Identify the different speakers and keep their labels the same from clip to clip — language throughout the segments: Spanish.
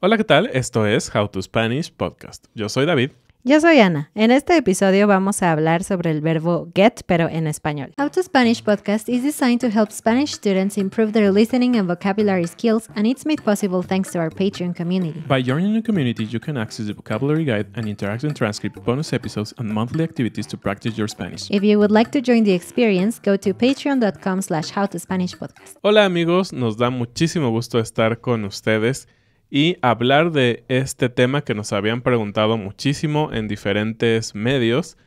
Speaker 1: Hola, ¿qué tal? Esto es How to Spanish Podcast. Yo soy David.
Speaker 2: Yo soy Ana. En este episodio vamos a hablar sobre el verbo get, pero en español.
Speaker 3: How to Spanish podcast is designed to help Spanish students improve their listening and vocabulary skills, and it's made possible thanks to our Patreon community.
Speaker 1: By joining the community, you can access the vocabulary guide and interactive transcript, bonus episodes, and monthly activities to practice your Spanish.
Speaker 3: If you would like to join the experience, go to patreon.com/howtospanishpodcast.
Speaker 1: Hola amigos, nos da muchísimo gusto estar con ustedes y hablar de este tema que nos habían preguntado muchísimo en diferentes medios,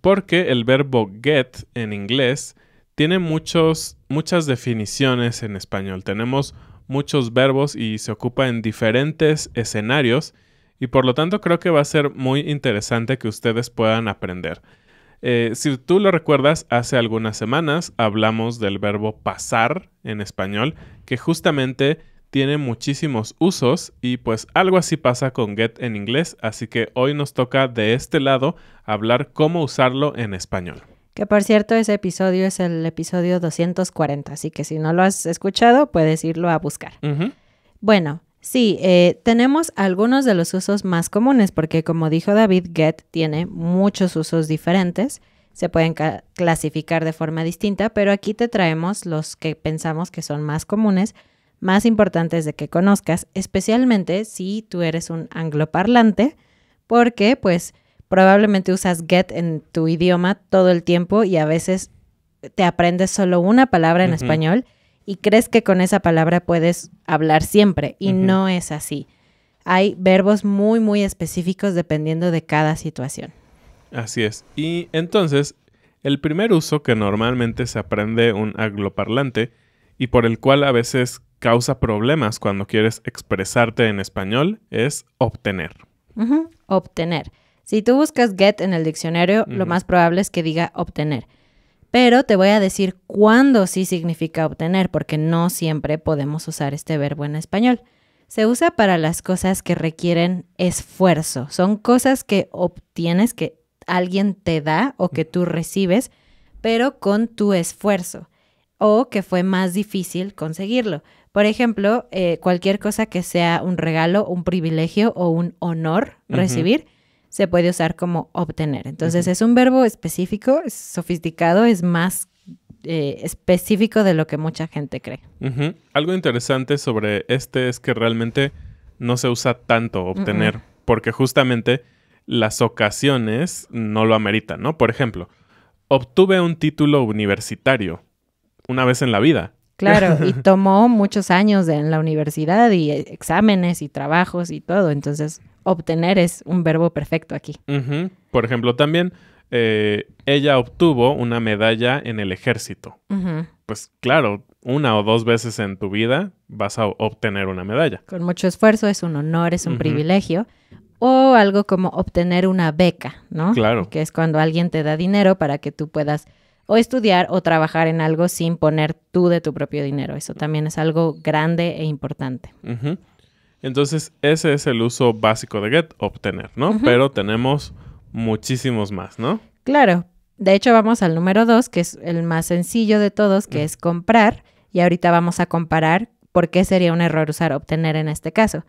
Speaker 1: porque el verbo get en inglés tiene muchas definiciones en español. Tenemos muchos verbos y se ocupa en diferentes escenarios y por lo tanto creo que va a ser muy interesante que ustedes puedan aprender. Si tú lo recuerdas, hace algunas semanas hablamos del verbo pasar en español, que justamente tiene muchísimos usos y pues algo así pasa con get en inglés, así que hoy nos toca de este lado hablar cómo usarlo en español.
Speaker 2: Que por cierto, ese episodio es el episodio 240, así que si no lo has escuchado, puedes irlo a buscar.
Speaker 1: Uh-huh.
Speaker 2: Bueno, sí, tenemos algunos de los usos más comunes, porque como dijo David, get tiene muchos usos diferentes. Se pueden clasificar de forma distinta, pero aquí te traemos los que pensamos que son más comunes, más importantes de que conozcas, especialmente si tú eres un angloparlante, porque pues probablemente usas get en tu idioma todo el tiempo y a veces te aprendes solo una palabra en español y crees que con esa palabra puedes hablar siempre y no es así. Hay verbos muy, muy específicos dependiendo de cada situación.
Speaker 1: Así es. Y entonces, el primer uso que normalmente se aprende un angloparlante y por el cual a veces causa problemas cuando quieres expresarte en español es obtener.
Speaker 2: Obtener. Si tú buscas get en el diccionario, lo más probable es que diga obtener. Pero te voy a decir cuándo sí significa obtener, porque no siempre podemos usar este verbo en español. Se usa para las cosas que requieren esfuerzo. Son cosas que obtienes, que alguien te da o que tú recibes, pero con tu esfuerzo, o que fue más difícil conseguirlo. Por ejemplo, cualquier cosa que sea un regalo, un privilegio o un honor recibir, se puede usar como obtener. Entonces, es un verbo específico, es sofisticado, es más específico de lo que mucha gente cree.
Speaker 1: Algo interesante sobre este es que realmente no se usa tanto obtener, porque justamente las ocasiones no lo ameritan, ¿no? Por ejemplo, obtuve un título universitario una vez en la vida.
Speaker 2: Claro, y tomó muchos años en la universidad y exámenes y trabajos y todo. Entonces, obtener es un verbo perfecto aquí.
Speaker 1: Por ejemplo, también ella obtuvo una medalla en el ejército. Pues claro, una o dos veces en tu vida vas a obtener una medalla.
Speaker 2: Con mucho esfuerzo, es un honor, es un privilegio. O algo como obtener una beca, ¿no?
Speaker 1: Claro.
Speaker 2: Que es cuando alguien te da dinero para que tú puedas o estudiar o trabajar en algo sin poner tú de tu propio dinero. Eso también es algo grande e importante.
Speaker 1: Entonces, ese es el uso básico de get, obtener, ¿no? Pero tenemos muchísimos más, ¿no?
Speaker 2: Claro. De hecho, vamos al número 2, que es el más sencillo de todos, que es comprar. Y ahorita vamos a comparar por qué sería un error usar obtener en este caso.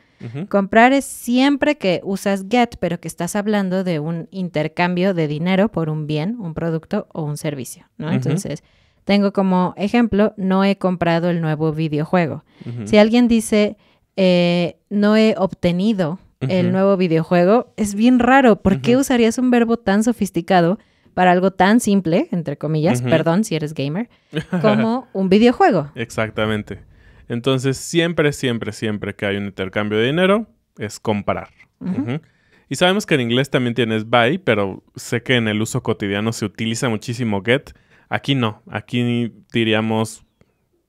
Speaker 2: Comprar es siempre que usas get, pero que estás hablando de un intercambio de dinero por un bien, un producto o un servicio, ¿no? Entonces, tengo como ejemplo, no he comprado el nuevo videojuego. Si alguien dice, no he obtenido el nuevo videojuego, es bien raro. ¿Por qué usarías un verbo tan sofisticado para algo tan simple, entre comillas, perdón si eres gamer, como un videojuego?
Speaker 1: Exactamente. Entonces, siempre que hay un intercambio de dinero, es comprar. Y sabemos que en inglés también tienes buy, pero sé que en el uso cotidiano se utiliza muchísimo get. Aquí no. Aquí diríamos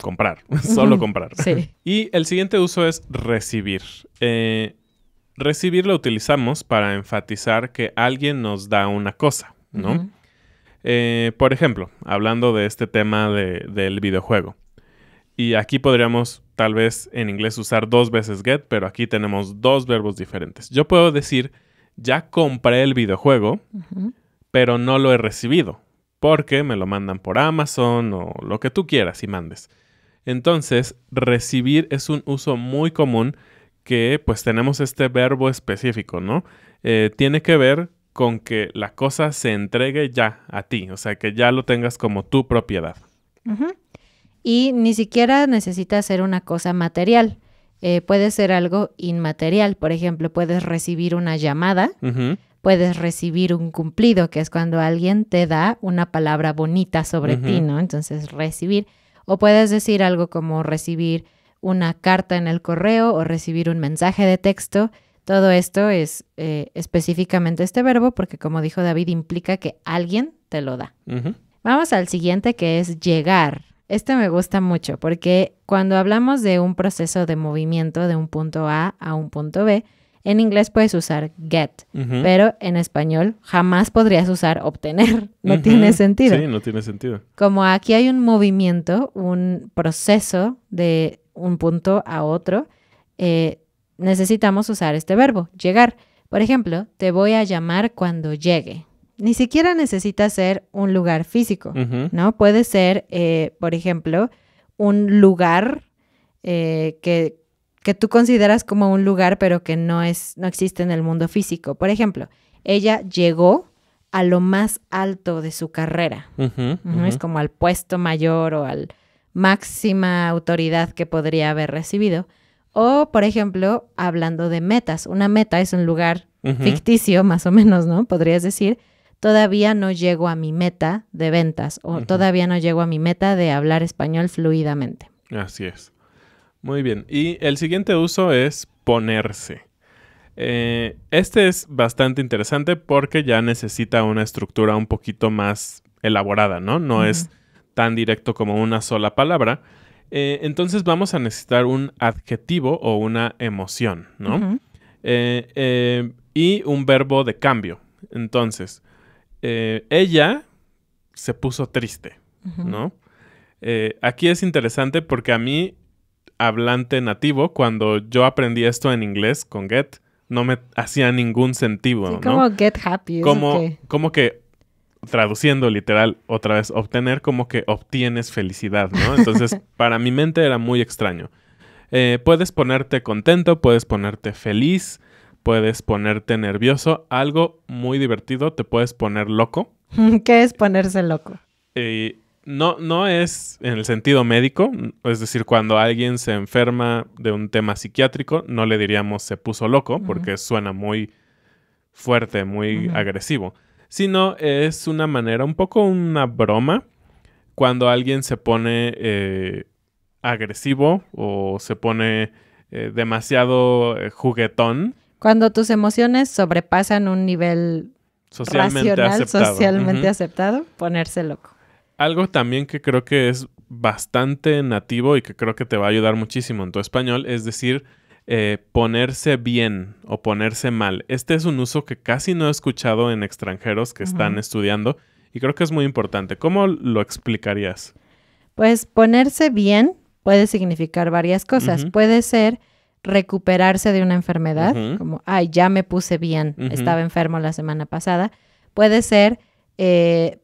Speaker 1: comprar. Solo comprar.
Speaker 2: Sí.
Speaker 1: Y el siguiente uso es recibir. Recibir lo utilizamos para enfatizar que alguien nos da una cosa, ¿no? Por ejemplo, hablando de este tema del videojuego. Y aquí podríamos tal vez en inglés usar dos veces get, pero aquí tenemos dos verbos diferentes. Yo puedo decir, ya compré el videojuego, pero no lo he recibido, porque me lo mandan por Amazon o lo que tú quieras y mandes. Entonces, recibir es un uso muy común que pues tenemos este verbo específico, ¿no? Tiene que ver con que la cosa se entregue ya a ti, o sea, que ya lo tengas como tu propiedad.
Speaker 2: Uh-huh. Y ni siquiera necesita ser una cosa material. Puede ser algo inmaterial. Por ejemplo, puedes recibir una llamada,
Speaker 1: Uh-huh.
Speaker 2: puedes recibir un cumplido, que es cuando alguien te da una palabra bonita sobre
Speaker 1: Uh-huh.
Speaker 2: ti, ¿no? Entonces, recibir. O puedes decir algo como recibir una carta en el correo o recibir un mensaje de texto. Todo esto es específicamente este verbo porque, como dijo David, implica que alguien te lo da.
Speaker 1: Uh-huh.
Speaker 2: Vamos al siguiente, que es llegar. Este me gusta mucho porque cuando hablamos de un proceso de movimiento de un punto A a un punto B, en inglés puedes usar get,
Speaker 1: Uh-huh.
Speaker 2: pero en español jamás podrías usar obtener. No
Speaker 1: Uh-huh.
Speaker 2: tiene sentido.
Speaker 1: Sí, no tiene sentido.
Speaker 2: Como aquí hay un movimiento, un proceso de un punto a otro, necesitamos usar este verbo, llegar. Por ejemplo, te voy a llamar cuando llegue. Ni siquiera necesita ser un lugar físico,
Speaker 1: Uh-huh.
Speaker 2: ¿no? Puede ser, por ejemplo, un lugar que tú consideras como un lugar, pero que no existe en el mundo físico. Por ejemplo, ella llegó a lo más alto de su carrera.
Speaker 1: Uh-huh.
Speaker 2: Uh-huh. Es como al puesto mayor o al máxima autoridad que podría haber recibido. O, por ejemplo, hablando de metas. Una meta es un lugar
Speaker 1: Uh-huh.
Speaker 2: ficticio, más o menos, ¿no? Podrías decir, todavía no llego a mi meta de ventas o
Speaker 1: Uh-huh.
Speaker 2: todavía no llego a mi meta de hablar español fluidamente.
Speaker 1: Así es. Muy bien. Y el siguiente uso es ponerse. Este es bastante interesante porque ya necesita una estructura un poquito más elaborada, ¿no? No
Speaker 2: Ujú.
Speaker 1: es tan directo como una sola palabra. Entonces vamos a necesitar un adjetivo o una emoción, ¿no?
Speaker 2: Ujú.
Speaker 1: Y un verbo de cambio. Entonces, ella se puso triste,
Speaker 2: Ujú.
Speaker 1: ¿no? Aquí es interesante porque a mí, hablante nativo, cuando yo aprendí esto en inglés con get, no me hacía ningún sentido,
Speaker 2: Sí,
Speaker 1: ¿no?
Speaker 2: como get happy. ¿eso
Speaker 1: Como,
Speaker 2: qué?
Speaker 1: como que, traduciendo literal otra vez, obtener, como que obtienes felicidad, ¿no? Entonces, para mi mente era muy extraño. Puedes ponerte contento, puedes ponerte feliz, puedes ponerte nervioso. Algo muy divertido, te puedes poner loco.
Speaker 2: ¿Qué es ponerse loco?
Speaker 1: No es en el sentido médico, es decir, cuando alguien se enferma de un tema psiquiátrico, no le diríamos se puso loco,
Speaker 2: Ujú.
Speaker 1: porque suena muy fuerte, muy
Speaker 2: Ujú.
Speaker 1: agresivo, sino es una manera, un poco una broma, cuando alguien se pone agresivo o se pone demasiado juguetón,
Speaker 2: Cuando tus emociones sobrepasan un nivel
Speaker 1: socialmente
Speaker 2: racional,
Speaker 1: aceptado.
Speaker 2: socialmente
Speaker 1: Ujú.
Speaker 2: aceptado, ponerse loco.
Speaker 1: Algo también que creo que es bastante nativo y que creo que te va a ayudar muchísimo en tu español, es decir, ponerse bien o ponerse mal. Este es un uso que casi no he escuchado en extranjeros que están
Speaker 2: Ujú.
Speaker 1: estudiando y creo que es muy importante. ¿Cómo lo explicarías?
Speaker 2: Pues ponerse bien puede significar varias cosas.
Speaker 1: Ujú.
Speaker 2: Puede ser recuperarse de una enfermedad,
Speaker 1: Ujú.
Speaker 2: como, ay, ya me puse bien,
Speaker 1: Ujú.
Speaker 2: estaba enfermo la semana pasada. Puede ser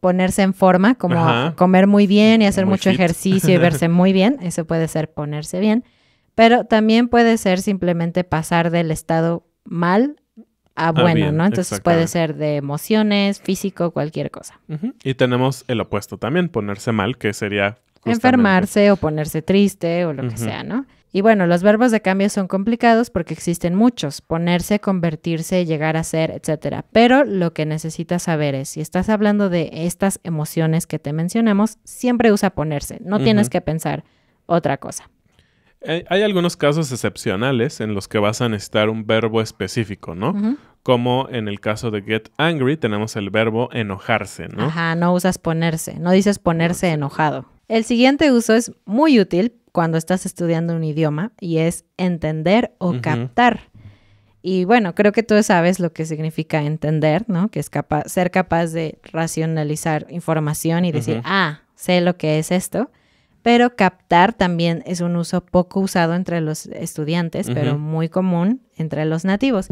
Speaker 2: ponerse en forma, como
Speaker 1: Ajá.
Speaker 2: comer muy bien y hacer
Speaker 1: Muy
Speaker 2: mucho
Speaker 1: fit.
Speaker 2: ejercicio y verse muy bien. Eso puede ser ponerse bien. Pero también puede ser simplemente pasar del estado mal a bueno,
Speaker 1: bien,
Speaker 2: ¿no? Entonces puede
Speaker 1: exactamente.
Speaker 2: ser de emociones, físico, cualquier cosa.
Speaker 1: Ujú. Y tenemos el opuesto también, ponerse mal, que sería justamente...
Speaker 2: Enfermarse o ponerse triste o lo que
Speaker 1: Ujú.
Speaker 2: sea, ¿no? Y bueno, los verbos de cambio son complicados porque existen muchos. Ponerse, convertirse, llegar a ser, etcétera. Pero lo que necesitas saber es, si estás hablando de estas emociones que te mencionamos, siempre usa ponerse. No tienes
Speaker 1: Ujú.
Speaker 2: que pensar otra cosa.
Speaker 1: Hay algunos casos excepcionales en los que vas a necesitar un verbo específico, ¿no?
Speaker 2: Ujú.
Speaker 1: Como en el caso de get angry, tenemos el verbo enojarse, ¿no?
Speaker 2: Ajá, no usas ponerse, no dices ponerse enojado. El siguiente uso es muy útil cuando estás estudiando un idioma y es entender o
Speaker 1: Ujú.
Speaker 2: captar. Y bueno, creo que tú sabes lo que significa entender, ¿no? Que es ser capaz de racionalizar información y decir,
Speaker 1: Ujú.
Speaker 2: sé lo que es esto. Pero captar también es un uso poco usado entre los estudiantes, pero
Speaker 1: Ujú.
Speaker 2: muy común entre los nativos.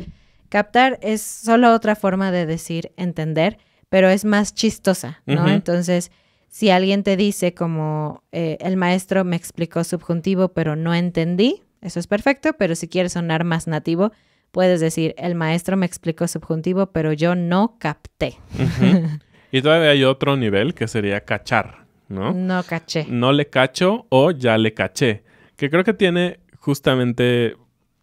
Speaker 2: Captar es solo otra forma de decir entender, pero es más chistosa, ¿no?
Speaker 1: Ujú.
Speaker 2: Entonces, si alguien te dice como el maestro me explicó subjuntivo, pero no entendí, Eso es perfecto, pero si quieres sonar más nativo, puedes decir, el maestro me explicó subjuntivo, pero yo no capté.
Speaker 1: Y todavía hay otro nivel que sería cachar, ¿no?
Speaker 2: No caché.
Speaker 1: No le cacho o ya le caché. Que creo que tiene justamente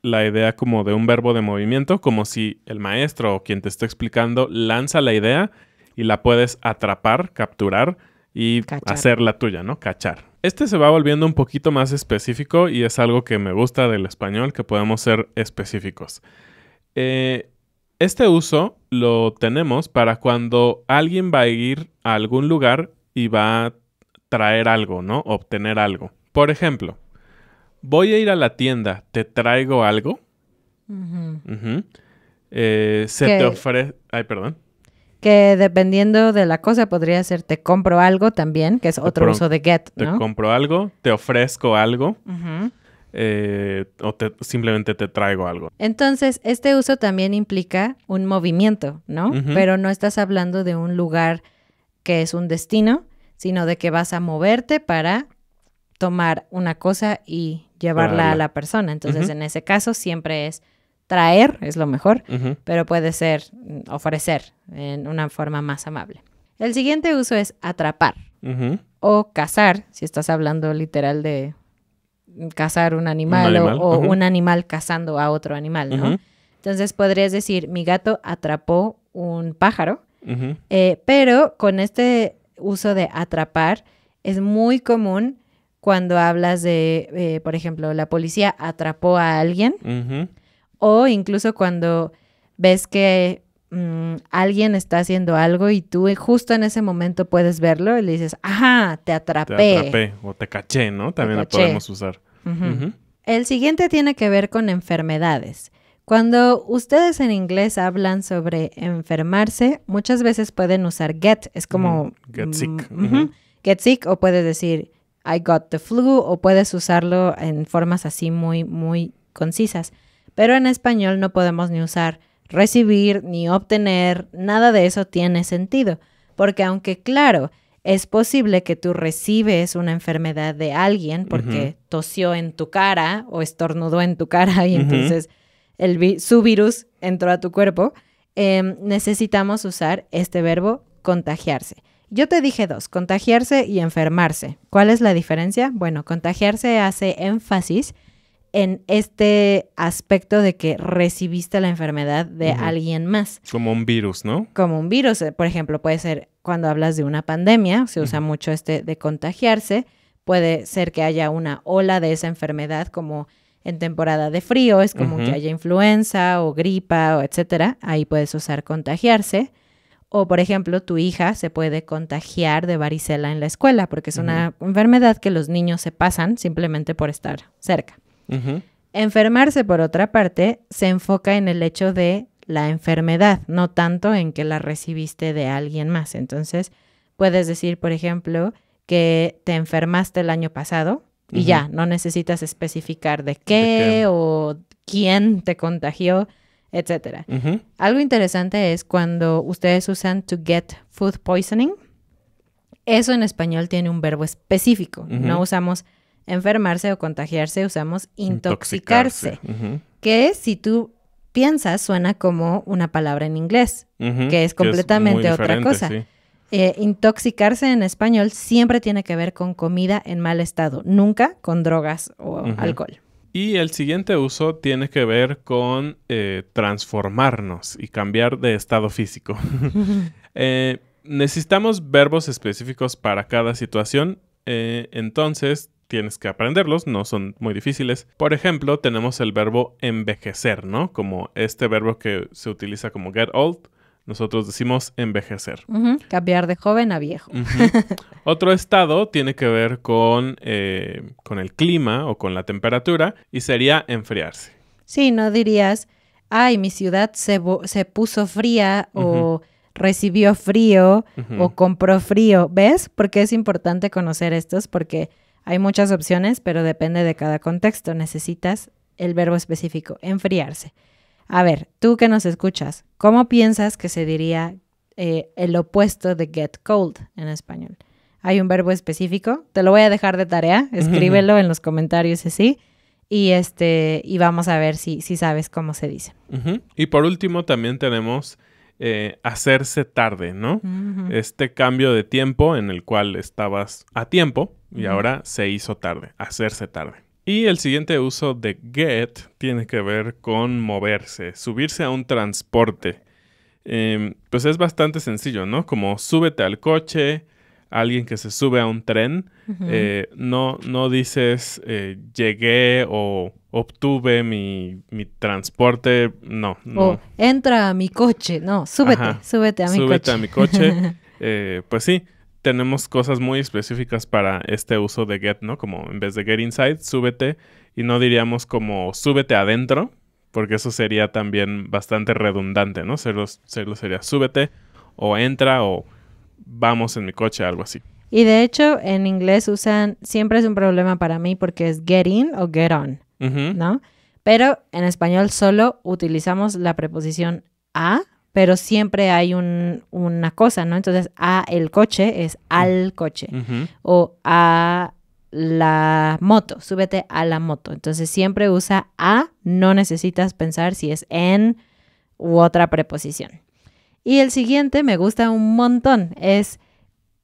Speaker 1: la idea como de un verbo de movimiento, como si el maestro o quien te está explicando lanza la idea y la puedes atrapar, capturar y
Speaker 2: Cachar.
Speaker 1: hacerla tuya, ¿no? Cachar. Este se va volviendo un poquito más específico y es algo que me gusta del español, que podemos ser específicos. Este uso lo tenemos para cuando alguien va a ir a algún lugar y va a traer algo, ¿no? Obtener algo. Por ejemplo, voy a ir a la tienda, ¿te traigo algo?
Speaker 2: Ujú.
Speaker 1: Se
Speaker 2: Que-
Speaker 1: te ofrece... Ay, perdón.
Speaker 2: Que dependiendo de la cosa podría ser te compro algo también, que es otro
Speaker 1: pro-
Speaker 2: uso de get,
Speaker 1: Te
Speaker 2: ¿no?
Speaker 1: compro algo, te ofrezco algo
Speaker 2: Ujú.
Speaker 1: o simplemente te traigo algo.
Speaker 2: Entonces, este uso también implica un movimiento, ¿no?
Speaker 1: Ujú.
Speaker 2: Pero no estás hablando de un lugar que es un destino, sino de que vas a moverte para tomar una cosa y llevarla a
Speaker 1: Traerla.
Speaker 2: la persona. Entonces,
Speaker 1: Ujú.
Speaker 2: en ese caso siempre es traer, es lo mejor,
Speaker 1: Ujú.
Speaker 2: pero puede ser ofrecer en una forma más amable. El siguiente uso es atrapar
Speaker 1: Ujú.
Speaker 2: o cazar, si estás hablando literal de cazar un animal,
Speaker 1: animal,
Speaker 2: o
Speaker 1: ujú.
Speaker 2: un animal cazando a otro animal, ¿no?
Speaker 1: Ujú.
Speaker 2: Entonces podrías decir, mi gato atrapó un pájaro,
Speaker 1: Ujú.
Speaker 2: pero con este uso de atrapar es muy común cuando hablas de, por ejemplo, la policía atrapó a alguien,
Speaker 1: Ujú.
Speaker 2: o incluso cuando ves que alguien está haciendo algo y tú justo en ese momento puedes verlo y le dices, ajá, te
Speaker 1: Te
Speaker 2: atrapé.
Speaker 1: atrapé o te caché, ¿no? También lo
Speaker 2: caché.
Speaker 1: podemos usar.
Speaker 2: Ujú.
Speaker 1: Ujú.
Speaker 2: El siguiente tiene que ver con enfermedades. Cuando ustedes en inglés hablan sobre enfermarse, muchas veces pueden usar get. Es como
Speaker 1: Ujú. Get sick.
Speaker 2: ujú, get sick, o puedes decir I got the flu, o puedes usarlo en formas así muy, muy concisas. Pero en español no podemos ni usar recibir ni obtener, nada de eso tiene sentido. Porque aunque claro, es posible que tú recibes una enfermedad de alguien porque tosió en tu cara o estornudó en tu cara y
Speaker 1: Ujú.
Speaker 2: entonces su virus entró a tu cuerpo, necesitamos usar este verbo contagiarse. Yo te dije dos, contagiarse y enfermarse. ¿Cuál es la diferencia? Bueno, contagiarse hace énfasis en este aspecto de que recibiste la enfermedad de
Speaker 1: Ujú.
Speaker 2: alguien más.
Speaker 1: Como un virus, ¿no?
Speaker 2: Como un virus, por ejemplo, puede ser cuando hablas de una pandemia, se usa
Speaker 1: Ujú.
Speaker 2: mucho este de contagiarse, puede ser que haya una ola de esa enfermedad como en temporada de frío, es como
Speaker 1: Ujú.
Speaker 2: que haya influenza o gripa o etcétera, ahí puedes usar contagiarse. O, por ejemplo, tu hija se puede contagiar de varicela en la escuela, porque es una enfermedad que los niños se pasan simplemente por estar cerca.
Speaker 1: Ujú.
Speaker 2: Enfermarse, por otra parte, se enfoca en el hecho de la enfermedad, no tanto en que la recibiste de alguien más. Entonces, puedes decir, por ejemplo, que te enfermaste el año pasado y
Speaker 1: Ujú.
Speaker 2: ya, no necesitas especificar de
Speaker 1: qué?
Speaker 2: qué o quién te contagió, etcétera.
Speaker 1: Ujú.
Speaker 2: Algo interesante es cuando ustedes usan to get food poisoning. Eso en español tiene un verbo específico.
Speaker 1: Ujú.
Speaker 2: No usamos enfermarse o contagiarse, usamos intoxicarse.
Speaker 1: Ujú.
Speaker 2: Que si tú piensas suena como una palabra en inglés,
Speaker 1: Ujú.
Speaker 2: que es completamente
Speaker 1: muy
Speaker 2: otra
Speaker 1: diferente,
Speaker 2: cosa.
Speaker 1: sí.
Speaker 2: Intoxicarse en español siempre tiene que ver con comida en mal estado, nunca con drogas o
Speaker 1: Ujú.
Speaker 2: alcohol.
Speaker 1: Y el siguiente uso tiene que ver con transformarnos y cambiar de estado físico. Necesitamos verbos específicos para cada situación, entonces tienes que aprenderlos, no son muy difíciles. Por ejemplo, tenemos el verbo envejecer, ¿no? Como este verbo que se utiliza como get old, nosotros decimos envejecer.
Speaker 2: Ujú, cambiar de joven a viejo.
Speaker 1: Ujú. Otro estado tiene que ver con el clima o con la temperatura y sería enfriarse.
Speaker 2: Sí, no dirías, ay, mi ciudad se puso fría o recibió frío
Speaker 1: Ujú.
Speaker 2: o compró frío. ¿Ves? Porque es importante conocer estos porque hay muchas opciones, pero depende de cada contexto. Necesitas el verbo específico, enfriarse. A ver, tú que nos escuchas, ¿cómo piensas que se diría el opuesto de get cold en español? ¿Hay un verbo específico? Te lo voy a dejar de tarea, escríbelo en los comentarios así. Y vamos a ver si sabes cómo se dice.
Speaker 1: Y por último también tenemos hacerse tarde, ¿no? Este cambio de tiempo en el cual estabas a tiempo y ahora se hizo tarde, hacerse tarde. Y el siguiente uso de get tiene que ver con moverse, subirse a un transporte. Pues es bastante sencillo, ¿no? Como súbete al coche, alguien que se sube a un tren. No dices llegué o obtuve mi transporte. No.
Speaker 2: O entra a mi coche. No, súbete a mi coche.
Speaker 1: Súbete a mi coche. Pues sí, tenemos cosas muy específicas para este uso de get, ¿no? Como en vez de get inside, súbete. Y no diríamos como súbete adentro, porque eso sería también bastante redundante, ¿no? Serlo sería súbete o entra o vamos en mi coche, algo así.
Speaker 2: Y de hecho, en inglés siempre es un problema para mí porque es get in o get on, ¿no? Pero en español solo utilizamos la preposición a, pero siempre hay una cosa, ¿no? Entonces, a el coche es al coche. O a la moto, súbete a la moto. Entonces, siempre usa a, no necesitas pensar si es en u otra preposición. Y el siguiente me gusta un montón, es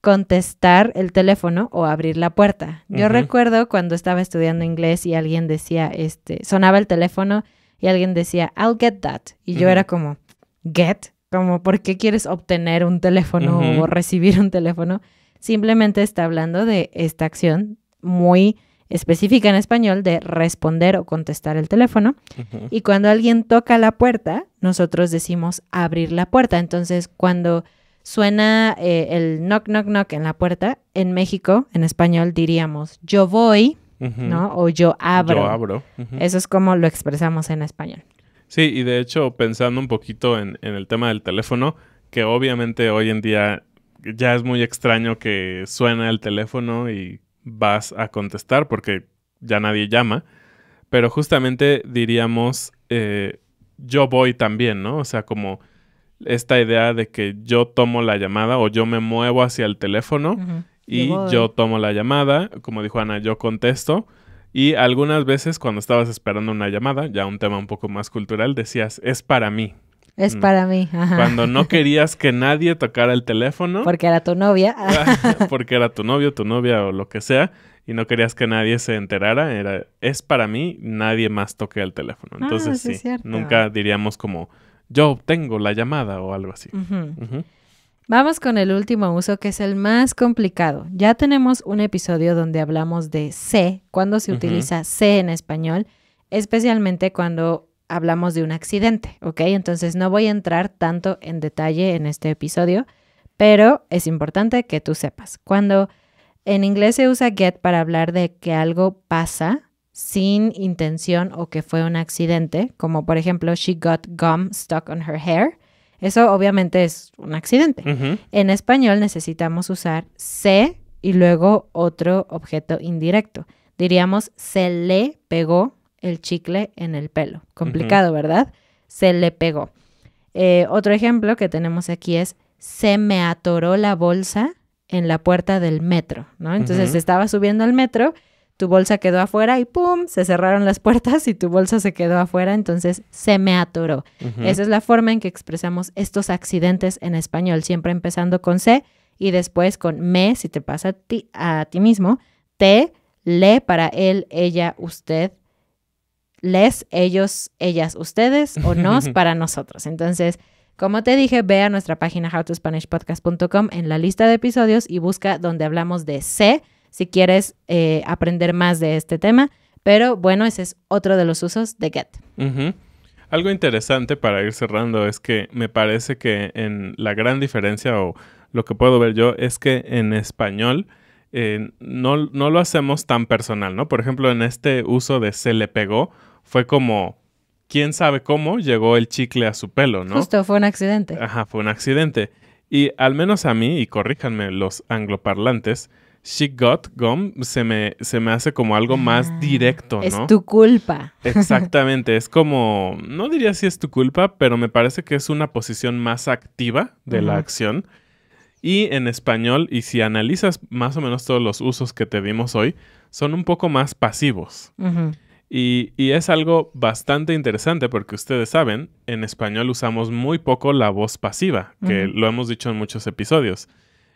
Speaker 2: contestar el teléfono o abrir la puerta. Yo recuerdo cuando estaba estudiando inglés y alguien decía, sonaba el teléfono y alguien decía, I'll get that. Y yo era como, get, como, ¿por qué quieres obtener un teléfono o recibir un teléfono? Simplemente está hablando de esta acción muy específica en español de responder o contestar el teléfono. Y cuando alguien toca la puerta, nosotros decimos abrir la puerta. Entonces, cuando suena el knock, knock, knock en la puerta, en México, en español, diríamos yo voy, ¿no? O yo abro.
Speaker 1: Yo abro.
Speaker 2: Eso es como lo expresamos en español.
Speaker 1: Sí, y de hecho, pensando un poquito en el tema del teléfono, que obviamente hoy en día ya es muy extraño que suena el teléfono y vas a contestar porque ya nadie llama, pero justamente diríamos yo voy también, ¿no? O sea, como esta idea de que yo tomo la llamada o yo me muevo hacia el teléfono y yo tomo la llamada, como dijo Ana, yo contesto. Y algunas veces cuando estabas esperando una llamada, ya un tema un poco más cultural, decías, es para mí.
Speaker 2: Es para mí.
Speaker 1: Cuando no querías que nadie tocara el teléfono.
Speaker 2: Porque era tu novia.
Speaker 1: Porque era tu novio, tu novia o lo que sea. Y no querías que nadie se enterara. Es para mí, nadie más toque el teléfono. Entonces sí, nunca diríamos como, yo tengo la llamada o algo así.
Speaker 2: Vamos con el último uso, que es el más complicado. Ya tenemos un episodio donde hablamos de se, cuando se utiliza se en español, especialmente cuando hablamos de un accidente, ¿ok? Entonces no voy a entrar tanto en detalle en este episodio, pero es importante que tú sepas. Cuando en inglés se usa get para hablar de que algo pasa sin intención o que fue un accidente, como por ejemplo, she got gum stuck on her hair. Eso obviamente es un accidente. En español necesitamos usar se y luego otro objeto indirecto. Diríamos, se le pegó el chicle en el pelo. Complicado, ¿verdad? Se le pegó. Otro ejemplo que tenemos aquí es, se me atoró la bolsa en la puerta del metro, ¿no? Entonces estaba subiendo al metro, tu bolsa quedó afuera y ¡pum! Se cerraron las puertas y tu bolsa se quedó afuera, entonces se me atoró. Esa es la forma en que expresamos estos accidentes en español, siempre empezando con se y después con me, si te pasa a ti mismo, te, le para él, ella, usted, les, ellos, ellas, ustedes o nos para nosotros. Entonces, como te dije, ve a nuestra página howtospanishpodcast.com en la lista de episodios y busca donde hablamos de se, si quieres aprender más de este tema. Pero bueno, ese es otro de los usos de get.
Speaker 1: Algo interesante para ir cerrando es que me parece que en la gran diferencia o lo que puedo ver yo es que en español no lo hacemos tan personal, ¿no? Por ejemplo, en este uso de se le pegó fue como, quién sabe cómo llegó el chicle a su pelo, ¿no?
Speaker 2: Justo, fue un accidente.
Speaker 1: Ajá, fue un accidente. Y al menos a mí, y corríjanme los angloparlantes, she got gum se me hace como algo más directo, ¿no?
Speaker 2: Es tu culpa.
Speaker 1: Exactamente, es como, no diría si es tu culpa, pero me parece que es una posición más activa de la acción. Y en español, y si analizas más o menos todos los usos que te dimos hoy, son un poco más pasivos. Y es algo bastante interesante porque ustedes saben, en español usamos muy poco la voz pasiva, que lo hemos dicho en muchos episodios,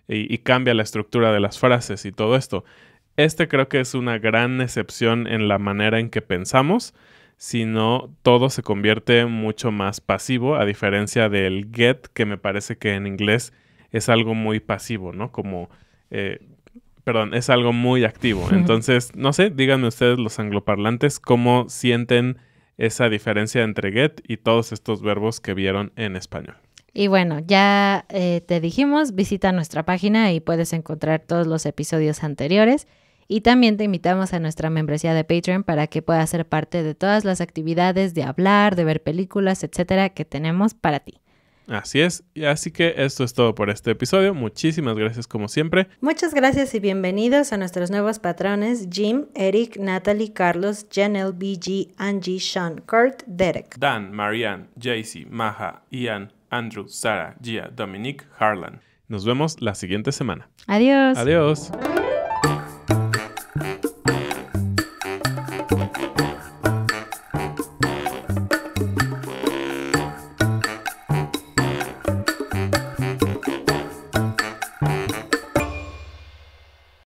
Speaker 1: y cambia la estructura de las frases y todo esto. Creo que es una gran excepción en la manera en que pensamos, sino todo se convierte mucho más pasivo, a diferencia del get, que me parece que en inglés es algo muy pasivo, ¿no? Es algo muy activo. Entonces, no sé, díganme ustedes los angloparlantes cómo sienten esa diferencia entre get y todos estos verbos que vieron en español.
Speaker 2: Y bueno, ya te dijimos, visita nuestra página y puedes encontrar todos los episodios anteriores. Y también te invitamos a nuestra membresía de Patreon para que puedas ser parte de todas las actividades de hablar, de ver películas, etcétera, que tenemos para ti.
Speaker 1: Así es, y así que esto es todo por este episodio. Muchísimas gracias como siempre.
Speaker 2: Muchas gracias y bienvenidos a nuestros nuevos patrones: Jim, Eric, Natalie, Carlos, Janelle, BG, Angie, Sean, Kurt, Derek,
Speaker 1: Dan, Marianne, JC, Maja, Ian, Andrew, Sarah, Gia, Dominique, Harlan. Nos vemos la siguiente semana.
Speaker 2: Adiós.
Speaker 1: Adiós.